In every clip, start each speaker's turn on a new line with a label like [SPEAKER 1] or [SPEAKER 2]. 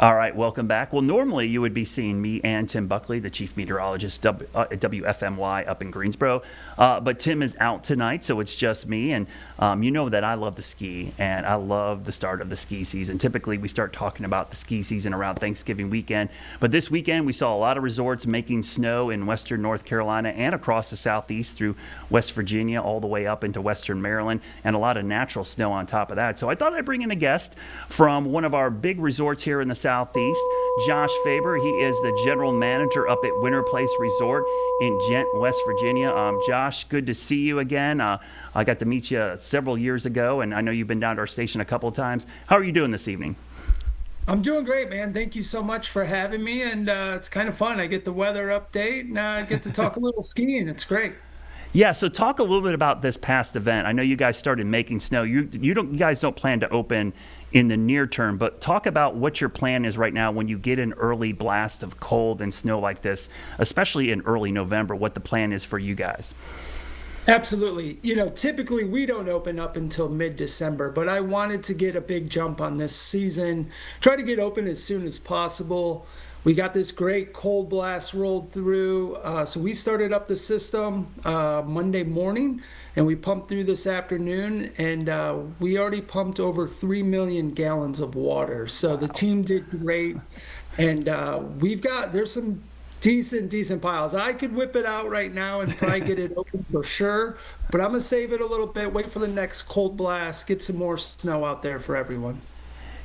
[SPEAKER 1] All right, welcome back. Well, normally you would be seeing me and Tim Buckley, the chief meteorologist at WFMY up in Greensboro, but Tim is out tonight, so it's just me. And you know that I love to ski, and I love the start of the ski season. Typically, we start talking about the ski season around Thanksgiving weekend, but this weekend we saw a lot of resorts making snow in western North Carolina and across the southeast through West Virginia, all the way up into western Maryland, and a lot of natural snow on top of that. So I thought I'd bring in a guest from one of our big resorts here in the Southeast, Josh Faber. He is the general manager up at Winterplace Resort in Gent, West Virginia. Josh, good to see you again. I got to meet you several years ago, and I know you've been down to our station a couple of times. How are you doing this evening?
[SPEAKER 2] I'm doing great, man. Thank you so much for having me, and it's kind of fun. I get the weather update, and I get to talk a little skiing. It's great.
[SPEAKER 1] Yeah, so talk a little bit about this past event. I know you guys started making snow. You guys don't plan to open in the near term, but talk about what your plan is right now when you get an early blast of cold and snow like this, especially in early November, what the plan is for you guys.
[SPEAKER 2] Absolutely. Typically we don't open up until mid-December, but I wanted to get a big jump on this season, try to get open as soon as possible. We got this great cold blast rolled through, so we started up the system Monday morning, and we pumped through this afternoon, and we already pumped over 3 million gallons of water. So the team did great, and there's some decent piles. I could whip it out right now and probably get it open for sure, but I'm gonna save it a little bit, wait for the next cold blast, get some more snow out there for everyone.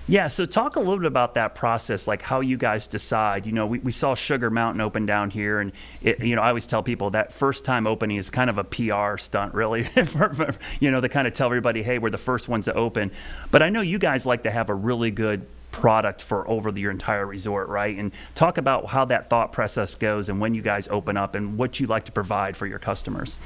[SPEAKER 1] Yeah, so talk a little bit about that process, like how you guys decide. We saw Sugar Mountain open down here, and I always tell people that first time opening is kind of a PR stunt, really, to kind of tell everybody, hey, we're the first ones to open. But I know you guys like to have a really good product for over your entire resort, right? And talk about how that thought process goes and when you guys open up and what you like to provide for your customers.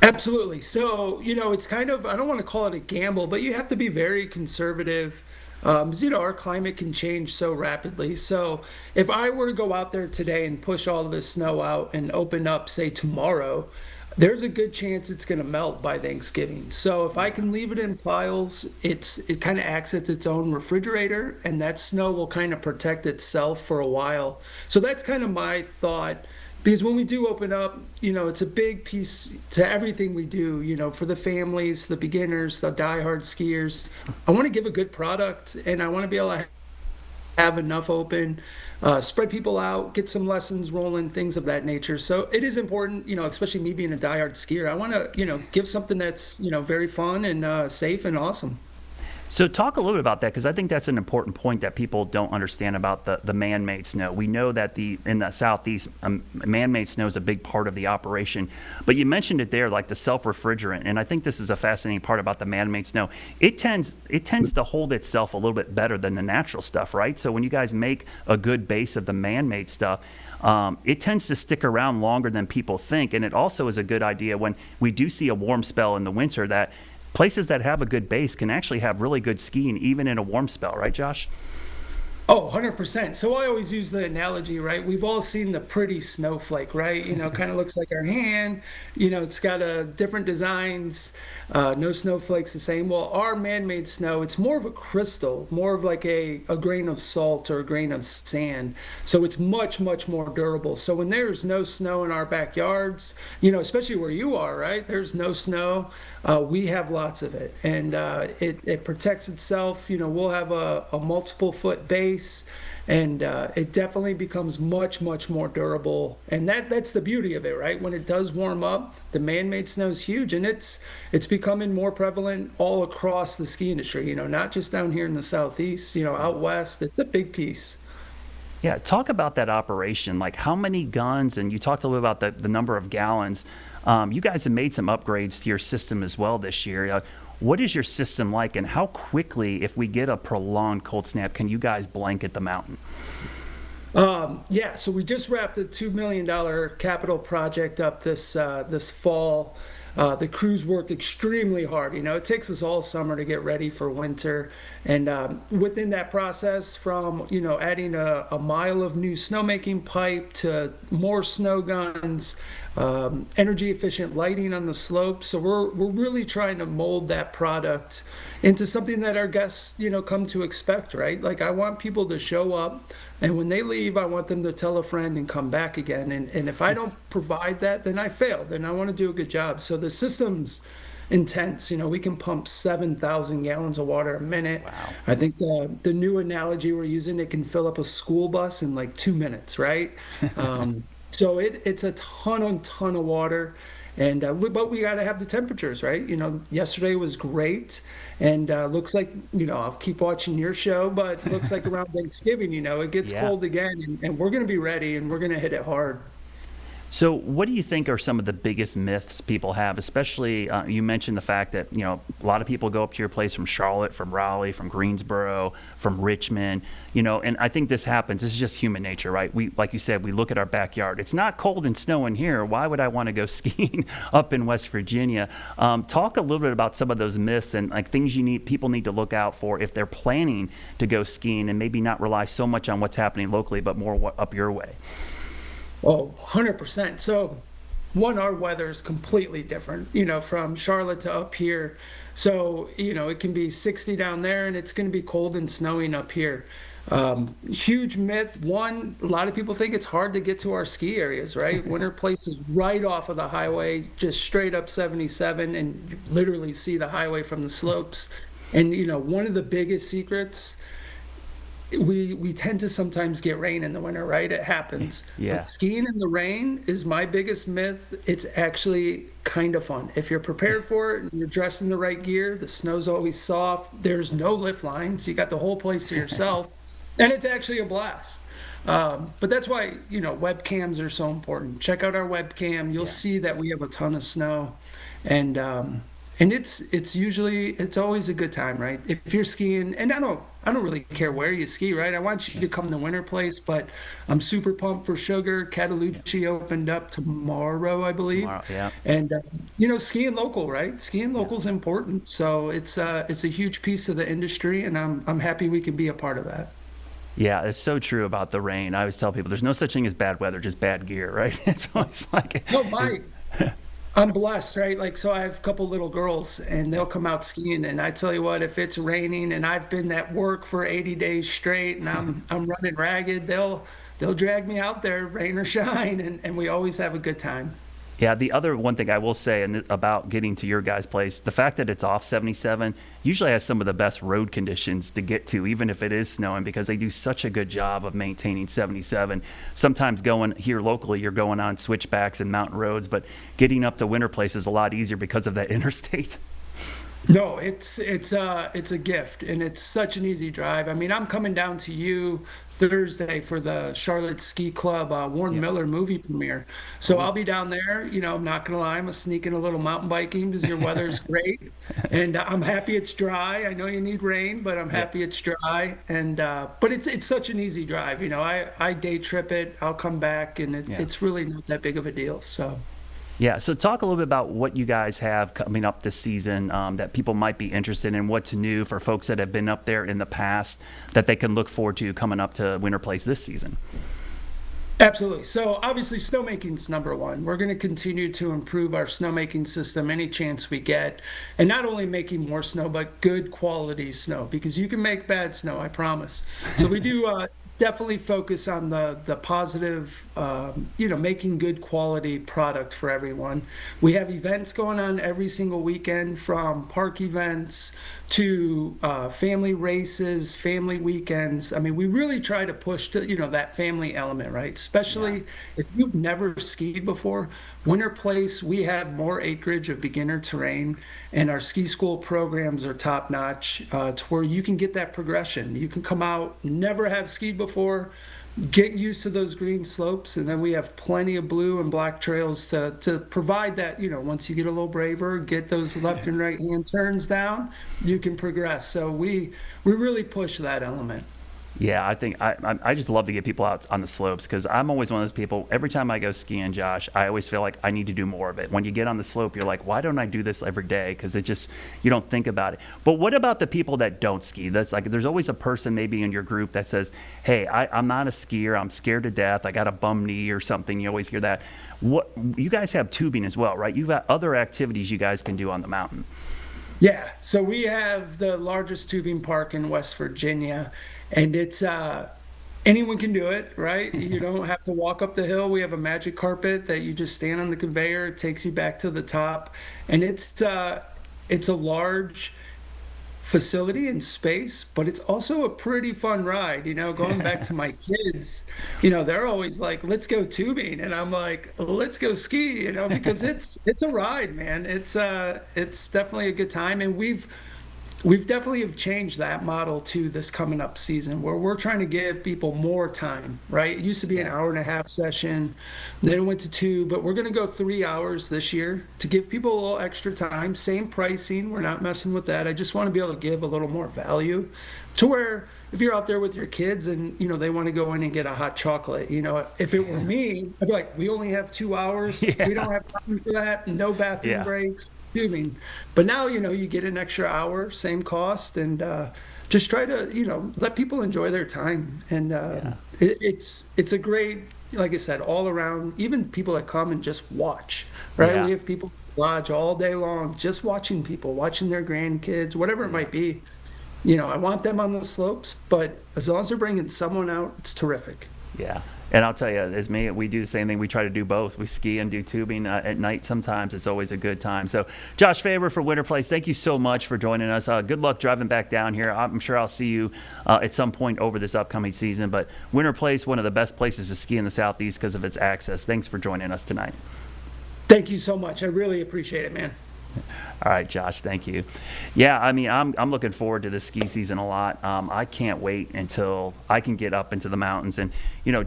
[SPEAKER 2] Absolutely. So, it's kind of, I don't want to call it a gamble, but you have to be very conservative. 'Cause, our climate can change so rapidly. So if I were to go out there today and push all of this snow out and open up, say tomorrow, there's a good chance it's going to melt by Thanksgiving. So if I can leave it in piles, it kind of acts as its own refrigerator, and that snow will kind of protect itself for a while. So that's kind of my thought. Because when we do open up, it's a big piece to everything we do, for the families, the beginners, the diehard skiers. I want to give a good product, and I want to be able to have enough open, spread people out, get some lessons rolling, things of that nature. So it is important, especially me being a diehard skier. I want to, give something that's, very fun and safe and awesome.
[SPEAKER 1] So talk a little bit about that, because I think that's an important point that people don't understand about the man-made snow. We know that in the southeast, man-made snow is a big part of the operation, but you mentioned it there, like the self-refrigerant, and I think this is a fascinating part about the man-made snow. It tends to hold itself a little bit better than the natural stuff, right? So when you guys make a good base of the man-made stuff, it tends to stick around longer than people think, and it also is a good idea when we do see a warm spell in the winter that places that have a good base can actually have really good skiing even in a warm spell, right, Josh?
[SPEAKER 2] Oh, 100%. So I always use the analogy, right? We've all seen the pretty snowflake, right? Kind of looks like our hand. It's got different designs. No snowflake's the same. Well, our man-made snow, it's more of a crystal, more of like a grain of salt or a grain of sand. So it's much more durable. So when there's no snow in our backyards, especially where you are, right? There's no snow. We have lots of it, and it protects itself. We'll have a multiple foot base, and it definitely becomes much more durable. And that's the beauty of it, right? When it does warm up, the man-made snow is huge, and it's becoming more prevalent all across the ski industry. Not just down here in the southeast. Out west, it's a big piece.
[SPEAKER 1] Yeah, talk about that operation. Like how many guns, and you talked a little about the number of gallons. You guys have made some upgrades to your system as well this year. What is your system like, and how quickly, if we get a prolonged cold snap, can you guys blanket the mountain?
[SPEAKER 2] So we just wrapped a $2 million capital project up this fall. The crews worked extremely hard. It takes us all summer to get ready for winter. And within that process, from, adding a mile of new snowmaking pipe to more snow guns, energy efficient lighting on the slope. So we're really trying to mold that product into something that our guests, come to expect, right? Like, I want people to show up, and when they leave, I want them to tell a friend and come back again. And if I don't provide that, then I failed, and I want to do a good job. So the system's intense. We can pump 7,000 gallons of water a minute.
[SPEAKER 1] Wow.
[SPEAKER 2] I think the new analogy we're using, it can fill up a school bus in like 2 minutes, right? So it's a ton of water. And but we got to have the temperatures, right? Yesterday was great, and looks like, I'll keep watching your show, but looks like around Thanksgiving, it gets
[SPEAKER 1] Yeah.
[SPEAKER 2] cold again, and we're going to be ready, and we're going to hit it hard.
[SPEAKER 1] So, what do you think are some of the biggest myths people have? Especially, you mentioned the fact that a lot of people go up to your place from Charlotte, from Raleigh, from Greensboro, from Richmond. And I think this happens. This is just human nature, right? We, like you said, we look at our backyard. It's not cold and snowing here. Why would I want to go skiing up in West Virginia? Talk a little bit about some of those myths and like things people need to look out for if they're planning to go skiing, and maybe not rely so much on what's happening locally, but more up your way.
[SPEAKER 2] Oh, 100%. So, our weather is completely different, from Charlotte to up here. So, it can be 60 down there, and it's going to be cold and snowing up here. Huge myth. One, a lot of people think it's hard to get to our ski areas, right? Winterplace is right off of the highway, just straight up 77, and you literally see the highway from the slopes. And, one of the biggest secrets, we tend to sometimes get rain in the winter, right? It happens.
[SPEAKER 1] Yeah.
[SPEAKER 2] But skiing in the rain is my biggest myth. It's actually kind of fun. If you're prepared for it and you're dressed in the right gear, the snow's always soft. There's no lift lines. You got the whole place to yourself. And it's actually a blast. But that's why, webcams are so important. Check out our webcam. You'll see that we have a ton of snow. And it's always a good time, right? If you're skiing, and I don't really care where you ski, right? I want you to come to Winterplace, but I'm super pumped for Sugar. Catalucci opened up tomorrow, I believe.
[SPEAKER 1] Tomorrow, yeah.
[SPEAKER 2] And skiing local, right? Skiing local is important. So it's a huge piece of the industry, and I'm happy we can be a part of that.
[SPEAKER 1] Yeah, it's so true about the rain. I always tell people there's no such thing as bad weather, just bad gear, right? It's always like
[SPEAKER 2] No, I'm blessed, right? Like, so I have a couple little girls, and they'll come out skiing, and I tell you what, if it's raining and I've been at work for 80 days straight and I'm running ragged, they'll drag me out there, rain or shine, and we always have a good time.
[SPEAKER 1] Yeah, the other one thing I will say about getting to your guys' place, the fact that it's off 77 usually has some of the best road conditions to get to, even if it is snowing, because they do such a good job of maintaining 77. Sometimes going here locally, you're going on switchbacks and mountain roads, but getting up to Winterplace is a lot easier because of that interstate.
[SPEAKER 2] No, it's a gift, and it's such an easy drive. I mean, I'm coming down to you Thursday for the Charlotte Ski Club Warren Miller movie premiere. So I'll be down there. I'm not gonna lie, I'm sneaking a little mountain biking because your weather's great, and I'm happy it's dry. I know you need rain, but I'm happy it's dry. And but it's such an easy drive. I day trip it. I'll come back, and it's really not that big of a deal. So.
[SPEAKER 1] Yeah, so talk a little bit about what you guys have coming up this season that people might be interested in, what's new for folks that have been up there in the past that they can look forward to coming up to Winterplace this season.
[SPEAKER 2] Absolutely. So obviously snowmaking's number one. We're going to continue to improve our snowmaking system any chance we get. And not only making more snow, but good quality snow, because you can make bad snow, I promise. So we do definitely focus on the positive, making good quality product for everyone. We have events going on every single weekend, from park events to family races, family weekends. I mean, we really try to push to, that family element, right? Especially if you've never skied before. Winterplace, we have more acreage of beginner terrain, and our ski school programs are top notch to where you can get that progression. You can come out, never have skied before, get used to those green slopes, and then we have plenty of blue and black trails to provide that, once you get a little braver, get those left and right hand turns down, you can progress. So we really push that element.
[SPEAKER 1] Yeah, I think I just love to get people out on the slopes because I'm always one of those people. Every time I go skiing, Josh, I always feel like I need to do more of it. When you get on the slope, you're like, why don't I do this every day? Because it just you don't think about it. But what about the people that don't ski? That's like there's always a person maybe in your group that says, "Hey, I'm not a skier. I'm scared to death. I got a bum knee or something." You always hear that. What you guys have tubing as well, right? You've got other activities you guys can do on the mountain.
[SPEAKER 2] Yeah, so we have the largest tubing park in West Virginia, and it's anyone can do it, right? You don't have to walk up the hill. We have a magic carpet that you just stand on the conveyor. It takes you back to the top, and it's a large facility and space, but it's also a pretty fun ride. Going back to my kids, they're always like, "Let's go tubing," and I'm like, "Let's go ski," because it's a ride, man. It's definitely a good time, and we've definitely have changed that model to this coming up season where we're trying to give people more time, right? It used to be an hour and a half session, then it went to 2, but we're going to go 3 hours this year to give people a little extra time. Same pricing, we're not messing with that. I just want to be able to give a little more value to where if you're out there with your kids and they want to go in and get a hot chocolate, if it were me, I'd be like, we only have 2 hours,
[SPEAKER 1] Yeah.
[SPEAKER 2] we don't have time for that, no bathroom
[SPEAKER 1] Yeah.
[SPEAKER 2] breaks. Tubing. But now, you get an extra hour, same cost, and just try to, let people enjoy their time. And it's a great, like I said, all around, even people that come and just watch, right?
[SPEAKER 1] Yeah.
[SPEAKER 2] We have people lodge all day long, just watching people, watching their grandkids, whatever it might be. I want them on the slopes, but as long as they're bringing someone out, it's terrific.
[SPEAKER 1] Yeah. And I'll tell you, as me, we do the same thing. We try to do both. We ski and do tubing at night sometimes. It's always a good time. So, Josh Faber for Winterplace, thank you so much for joining us. Good luck driving back down here. I'm sure I'll see you at some point over this upcoming season. But Winterplace, one of the best places to ski in the Southeast because of its access. Thanks for joining us tonight.
[SPEAKER 2] Thank you so much. I really appreciate it, man.
[SPEAKER 1] All right, Josh, thank you. Yeah, I mean, I'm looking forward to this ski season a lot. I can't wait until I can get up into the mountains. And,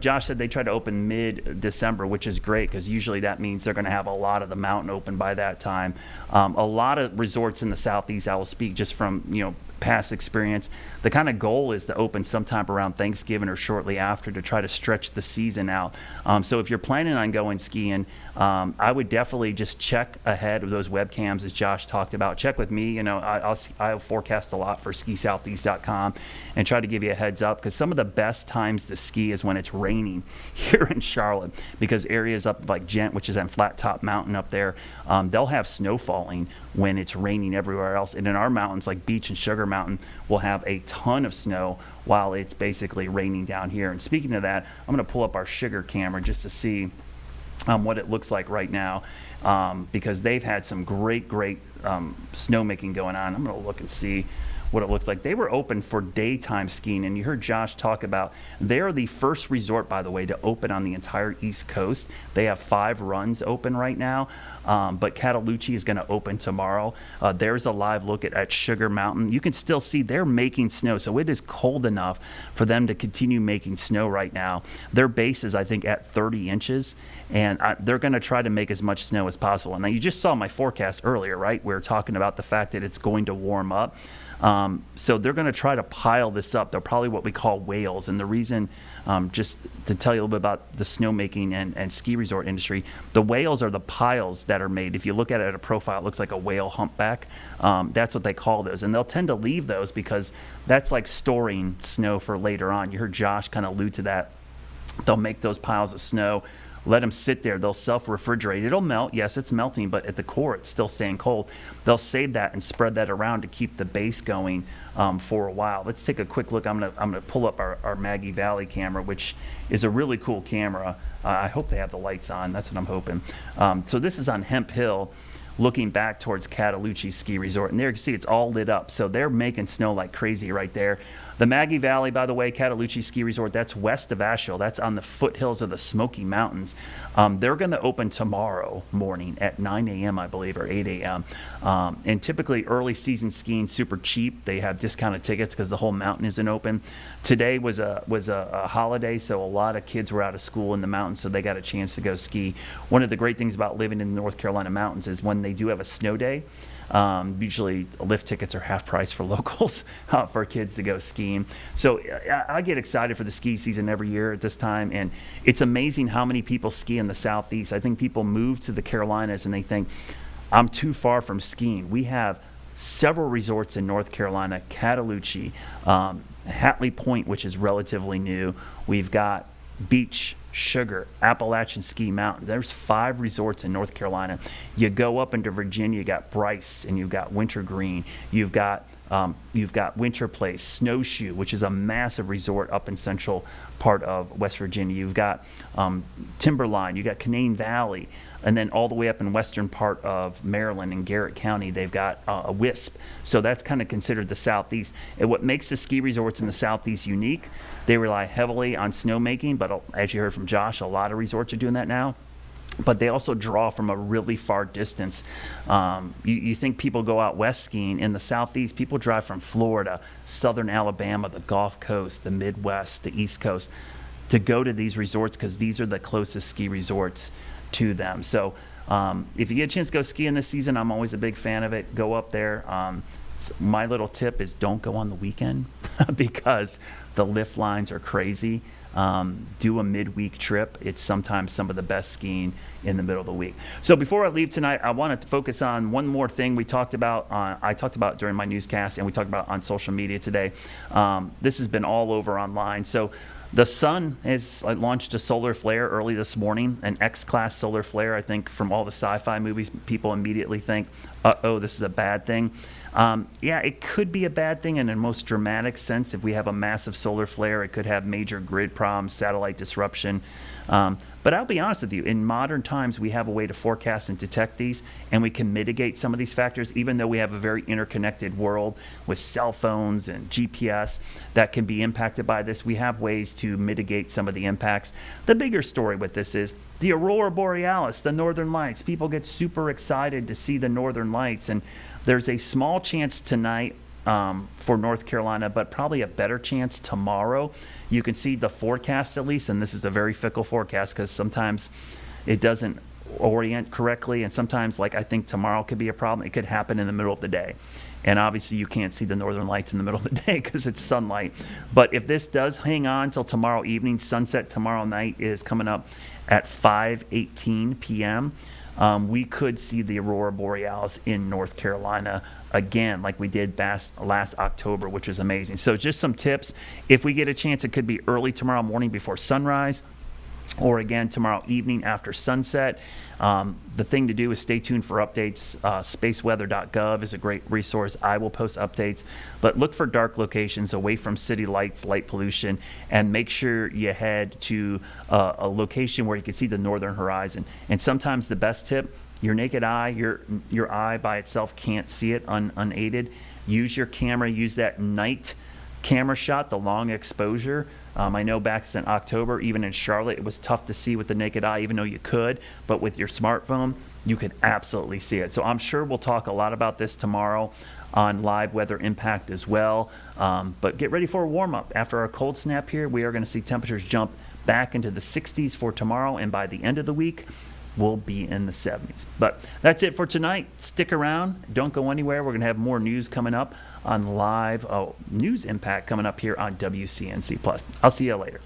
[SPEAKER 1] Josh said they try to open mid-December, which is great because usually that means they're going to have a lot of the mountain open by that time. A lot of resorts in the Southeast, I will speak just from, past experience. The kind of goal is to open sometime around Thanksgiving or shortly after to try to stretch the season out. So if you're planning on going skiing, I would definitely just check ahead of those webcams as Josh talked about. Check with me. I'll forecast a lot for skisoutheast.com and try to give you a heads up because some of the best times to ski is when it's raining here in Charlotte because areas up like Gent, which is on Flat Top Mountain up there, they'll have snow falling when it's raining everywhere else. And in our mountains like Beach and Sugar Mountain, we'll have a ton of snow while it's basically raining down here. And speaking of that, I'm going to pull up our Sugar camera just to see what it looks like right now because they've had some great snowmaking going on. I'm going to look and see what it looks like. They were open for daytime skiing, and you heard Josh talk about they're the first resort, by the way, to open on the entire East Coast. They have 5 runs open right now, but Catalucci is going to open tomorrow. There's a live look at Sugar Mountain. You can still see they're making snow, so it is cold enough for them to continue making snow right now. Their base is, I think, at 30 inches, and they're going to try to make as much snow as possible. Now, you just saw my forecast earlier, right? We were talking about the fact that it's going to warm up. So they're going to try to pile this up. They're probably what we call whales. And the reason, just to tell you a little bit about the snowmaking and ski resort industry, the whales are the piles that are made. If you look at it at a profile, it looks like a whale humpback. That's what they call those. And they'll tend to leave those because that's like storing snow for later on. You heard Josh kind of allude to that. They'll make those piles of snow, let them sit there. They'll self-refrigerate. It'll melt. Yes, it's melting, but at the core, it's still staying cold. They'll save that and spread that around to keep the base going for a while. Let's take a quick look. I'm gonna pull up our Maggie Valley camera, which is a really cool camera. I hope they have the lights on. That's what I'm hoping. So this is on Hemp Hill, looking back towards Catalucci Ski Resort. And there you can see it's all lit up. So they're making snow like crazy right there. The Maggie Valley, by the way, Catalucci Ski Resort, that's west of Asheville. That's on the foothills of the Smoky Mountains. They're going to open tomorrow morning at 9 a.m., I believe, or 8 a.m. And typically early season skiing super cheap. They have discounted tickets because the whole mountain isn't open. Today was a holiday, so a lot of kids were out of school in the mountains, so they got a chance to go ski. One of the great things about living in the North Carolina mountains is when they do have a snow day, Usually lift tickets are half price for locals for kids to go skiing. So I get excited for the ski season every year at this time, and it's amazing how many people ski in the Southeast. I think people move to the Carolinas and they think, I'm too far from skiing. We have several resorts in North Carolina, Cataloochee, Hatley Point, which is relatively new. We've got Beach, Sugar, Appalachian Ski Mountain. There's 5 resorts in North Carolina. You go up into Virginia, you got Bryce, and you've got Wintergreen. You've got Winterplace, Snowshoe, which is a massive resort up in central part of West Virginia. You've got Timberline. You got Canaan Valley. And then all the way up in western part of Maryland in Garrett County, they've got a WISP. So that's kind of considered the Southeast. And what makes the ski resorts in the Southeast unique, they rely heavily on snowmaking, but as you heard from Josh, a lot of resorts are doing that now. But they also draw from a really far distance. You think people go out west skiing. In the Southeast, people drive from Florida, southern Alabama, the Gulf Coast, the Midwest, the East Coast, to go to these resorts because these are the closest ski resorts to them. So if you get a chance to go skiing this season, I'm always a big fan of it. Go up there. So my little tip is don't go on the weekend because the lift lines are crazy. Do a midweek trip. It's sometimes some of the best skiing in the middle of the week. So before I leave tonight, I wanted to focus on one more thing we talked about. I talked about during my newscast, and we talked about on social media today. This has been all over online. So the sun has launched a solar flare early this morning, an X-class solar flare. I think from all the sci-fi movies, people immediately think, uh-oh, this is a bad thing. Yeah, it could be a bad thing in the most dramatic sense. If we have a massive solar flare, it could have major grid problems, satellite disruption. But I'll be honest with you, in modern times, we have a way to forecast and detect these, and we can mitigate some of these factors, even though we have a very interconnected world with cell phones and GPS that can be impacted by this. We have ways to mitigate some of the impacts. The bigger story with this is the Aurora Borealis, the Northern Lights. People get super excited to see the Northern Lights, and there's a small chance tonight for North Carolina, but probably a better chance tomorrow. You can see the forecast at least, and this is a very fickle forecast because sometimes it doesn't orient correctly, and sometimes, like I think tomorrow could be a problem. It could happen in the middle of the day. And obviously you can't see the Northern Lights in the middle of the day because it's sunlight. But if this does hang on till tomorrow evening, sunset tomorrow night is coming up at 5:18 p.m., we could see the Aurora Borealis in North Carolina again, like we did last October, which is amazing. So just some tips. If we get a chance, it could be early tomorrow morning before sunrise, or again tomorrow evening after sunset. The thing to do is stay tuned for updates. Spaceweather.gov is a great resource. I will post updates, but look for dark locations away from city lights, light pollution, and make sure you head to a location where you can see the northern horizon. And sometimes the best tip, your naked eye, your eye by itself can't see it unaided. Use your camera, use that night camera shot, the long exposure. I know back in October, even in Charlotte, it was tough to see with the naked eye, even though you could, but with your smartphone, you could absolutely see it. So I'm sure we'll talk a lot about this tomorrow on live weather impact as well. But get ready for a warm up. After our cold snap here, we are going to see temperatures jump back into the 60s for tomorrow, and by the end of the week, we'll be in the 70s. But that's it for tonight. Stick around. Don't go anywhere. We're going to have more news coming up on live news impact coming up here on WCNC+. I'll see you later.